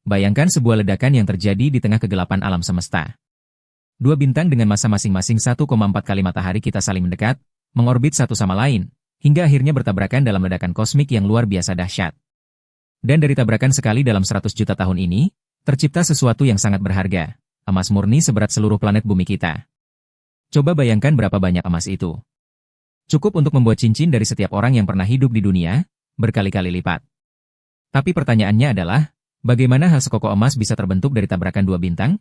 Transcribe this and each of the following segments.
Bayangkan sebuah ledakan yang terjadi di tengah kegelapan alam semesta. Dua bintang dengan massa masing-masing 1,4 kali matahari kita saling mendekat, mengorbit satu sama lain, hingga akhirnya bertabrakan dalam ledakan kosmik yang luar biasa dahsyat. Dan dari tabrakan sekali dalam 100 juta tahun ini, tercipta sesuatu yang sangat berharga, emas murni seberat seluruh planet bumi kita. Coba bayangkan berapa banyak emas itu. Cukup untuk membuat cincin dari setiap orang yang pernah hidup di dunia, berkali-kali lipat. Tapi pertanyaannya adalah, bagaimana hal sekokoh emas bisa terbentuk dari tabrakan dua bintang?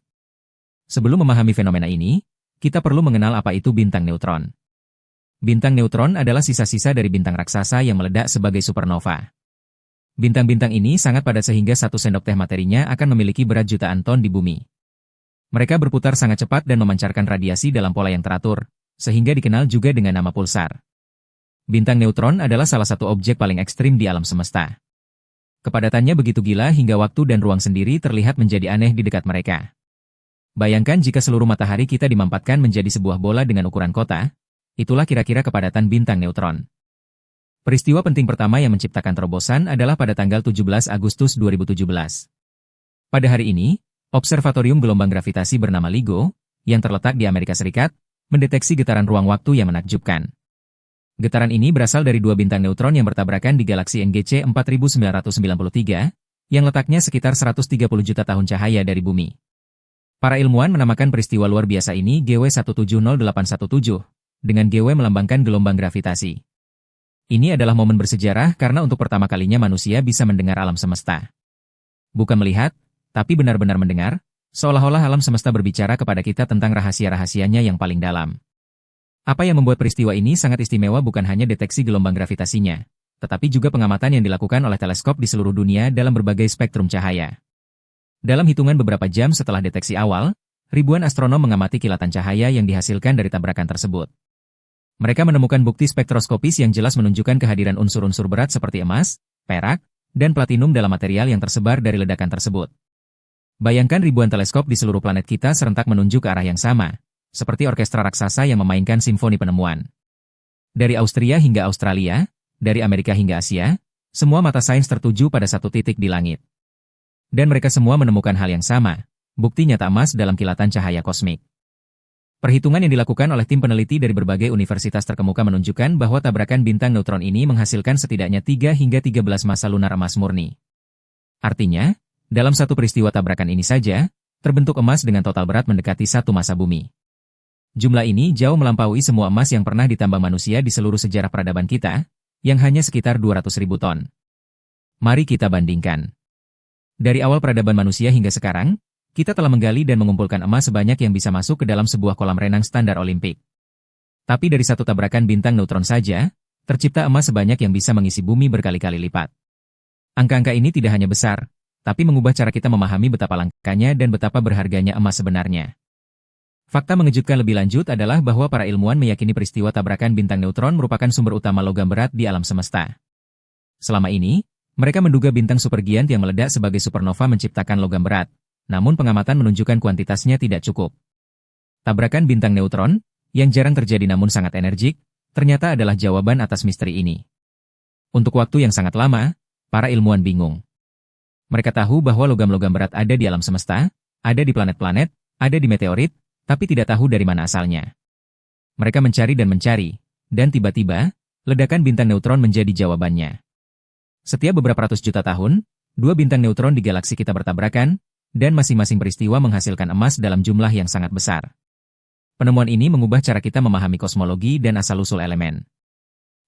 Sebelum memahami fenomena ini, kita perlu mengenal apa itu bintang neutron. Bintang neutron adalah sisa-sisa dari bintang raksasa yang meledak sebagai supernova. Bintang-bintang ini sangat padat sehingga satu sendok teh materinya akan memiliki berat jutaan ton di bumi. Mereka berputar sangat cepat dan memancarkan radiasi dalam pola yang teratur, sehingga dikenal juga dengan nama pulsar. Bintang neutron adalah salah satu objek paling ekstrim di alam semesta. Kepadatannya begitu gila hingga waktu dan ruang sendiri terlihat menjadi aneh di dekat mereka. Bayangkan jika seluruh matahari kita dimampatkan menjadi sebuah bola dengan ukuran kota, itulah kira-kira kepadatan bintang neutron. Peristiwa penting pertama yang menciptakan terobosan adalah pada tanggal 17 Agustus 2017. Pada hari ini, Observatorium Gelombang Gravitasi bernama LIGO, yang terletak di Amerika Serikat, mendeteksi getaran ruang waktu yang menakjubkan. Getaran ini berasal dari dua bintang neutron yang bertabrakan di galaksi NGC 4993, yang letaknya sekitar 130 juta tahun cahaya dari bumi. Para ilmuwan menamakan peristiwa luar biasa ini GW170817, dengan GW melambangkan gelombang gravitasi. Ini adalah momen bersejarah karena untuk pertama kalinya manusia bisa mendengar alam semesta. Bukan melihat, tapi benar-benar mendengar, seolah-olah alam semesta berbicara kepada kita tentang rahasia-rahasianya yang paling dalam. Apa yang membuat peristiwa ini sangat istimewa bukan hanya deteksi gelombang gravitasinya, tetapi juga pengamatan yang dilakukan oleh teleskop di seluruh dunia dalam berbagai spektrum cahaya. Dalam hitungan beberapa jam setelah deteksi awal, ribuan astronom mengamati kilatan cahaya yang dihasilkan dari tabrakan tersebut. Mereka menemukan bukti spektroskopis yang jelas menunjukkan kehadiran unsur-unsur berat seperti emas, perak, dan platinum dalam material yang tersebar dari ledakan tersebut. Bayangkan ribuan teleskop di seluruh planet kita serentak menunjuk ke arah yang sama, seperti orkestra raksasa yang memainkan simfoni penemuan. Dari Austria hingga Australia, dari Amerika hingga Asia, semua mata sains tertuju pada satu titik di langit. Dan mereka semua menemukan hal yang sama, bukti nyata emas dalam kilatan cahaya kosmik. Perhitungan yang dilakukan oleh tim peneliti dari berbagai universitas terkemuka menunjukkan bahwa tabrakan bintang neutron ini menghasilkan setidaknya 3 hingga 13 massa lunar emas murni. Artinya, dalam satu peristiwa tabrakan ini saja, terbentuk emas dengan total berat mendekati satu massa bumi. Jumlah ini jauh melampaui semua emas yang pernah ditambang manusia di seluruh sejarah peradaban kita, yang hanya sekitar 200.000 ton. Mari kita bandingkan. Dari awal peradaban manusia hingga sekarang, kita telah menggali dan mengumpulkan emas sebanyak yang bisa masuk ke dalam sebuah kolam renang standar Olimpik. Tapi dari satu tabrakan bintang neutron saja, tercipta emas sebanyak yang bisa mengisi bumi berkali-kali lipat. Angka-angka ini tidak hanya besar, tapi mengubah cara kita memahami betapa langkanya dan betapa berharganya emas sebenarnya. Fakta mengejutkan lebih lanjut adalah bahwa para ilmuwan meyakini peristiwa tabrakan bintang neutron merupakan sumber utama logam berat di alam semesta. Selama ini, mereka menduga bintang supergiant yang meledak sebagai supernova menciptakan logam berat, namun pengamatan menunjukkan kuantitasnya tidak cukup. Tabrakan bintang neutron, yang jarang terjadi namun sangat energik, ternyata adalah jawaban atas misteri ini. Untuk waktu yang sangat lama, para ilmuwan bingung. Mereka tahu bahwa logam-logam berat ada di alam semesta, ada di planet-planet, ada di meteorit, tapi tidak tahu dari mana asalnya. Mereka mencari, dan tiba-tiba, ledakan bintang neutron menjadi jawabannya. Setiap beberapa ratus juta tahun, dua bintang neutron di galaksi kita bertabrakan, dan masing-masing peristiwa menghasilkan emas dalam jumlah yang sangat besar. Penemuan ini mengubah cara kita memahami kosmologi dan asal-usul elemen.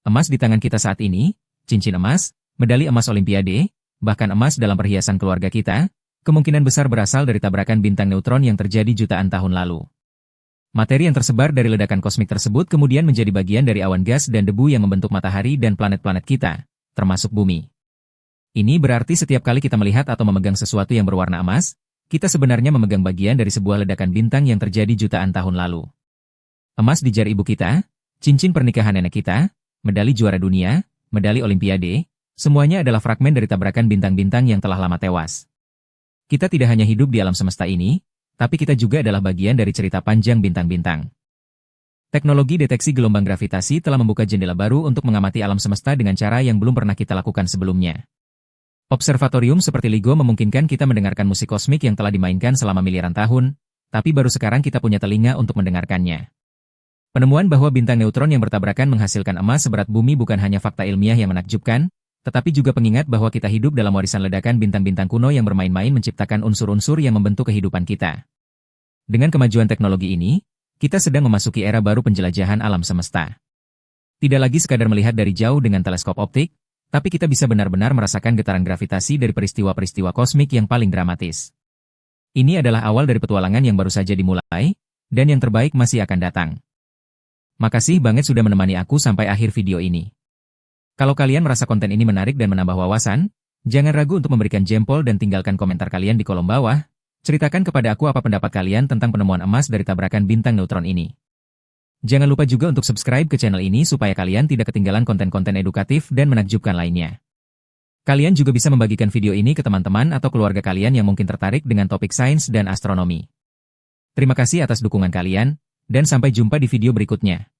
Emas di tangan kita saat ini, cincin emas, medali emas Olimpiade, bahkan emas dalam perhiasan keluarga kita, kemungkinan besar berasal dari tabrakan bintang neutron yang terjadi jutaan tahun lalu. Materi yang tersebar dari ledakan kosmik tersebut kemudian menjadi bagian dari awan gas dan debu yang membentuk matahari dan planet-planet kita, termasuk bumi. Ini berarti setiap kali kita melihat atau memegang sesuatu yang berwarna emas, kita sebenarnya memegang bagian dari sebuah ledakan bintang yang terjadi jutaan tahun lalu. Emas di jari ibu kita, cincin pernikahan nenek kita, medali juara dunia, medali Olimpiade, semuanya adalah fragmen dari tabrakan bintang-bintang yang telah lama tewas. Kita tidak hanya hidup di alam semesta ini, tapi kita juga adalah bagian dari cerita panjang bintang-bintang. Teknologi deteksi gelombang gravitasi telah membuka jendela baru untuk mengamati alam semesta dengan cara yang belum pernah kita lakukan sebelumnya. Observatorium seperti LIGO memungkinkan kita mendengarkan musik kosmik yang telah dimainkan selama miliaran tahun, tapi baru sekarang kita punya telinga untuk mendengarkannya. Penemuan bahwa bintang neutron yang bertabrakan menghasilkan emas seberat bumi bukan hanya fakta ilmiah yang menakjubkan, tetapi juga pengingat bahwa kita hidup dalam warisan ledakan bintang-bintang kuno yang bermain-main menciptakan unsur-unsur yang membentuk kehidupan kita. Dengan kemajuan teknologi ini, kita sedang memasuki era baru penjelajahan alam semesta. Tidak lagi sekadar melihat dari jauh dengan teleskop optik, tapi kita bisa benar-benar merasakan getaran gravitasi dari peristiwa-peristiwa kosmik yang paling dramatis. Ini adalah awal dari petualangan yang baru saja dimulai, dan yang terbaik masih akan datang. Makasih banget sudah menemani aku sampai akhir video ini. Kalau kalian merasa konten ini menarik dan menambah wawasan, jangan ragu untuk memberikan jempol dan tinggalkan komentar kalian di kolom bawah. Ceritakan kepada aku apa pendapat kalian tentang penemuan emas dari tabrakan bintang neutron ini. Jangan lupa juga untuk subscribe ke channel ini supaya kalian tidak ketinggalan konten-konten edukatif dan menakjubkan lainnya. Kalian juga bisa membagikan video ini ke teman-teman atau keluarga kalian yang mungkin tertarik dengan topik sains dan astronomi. Terima kasih atas dukungan kalian, dan sampai jumpa di video berikutnya.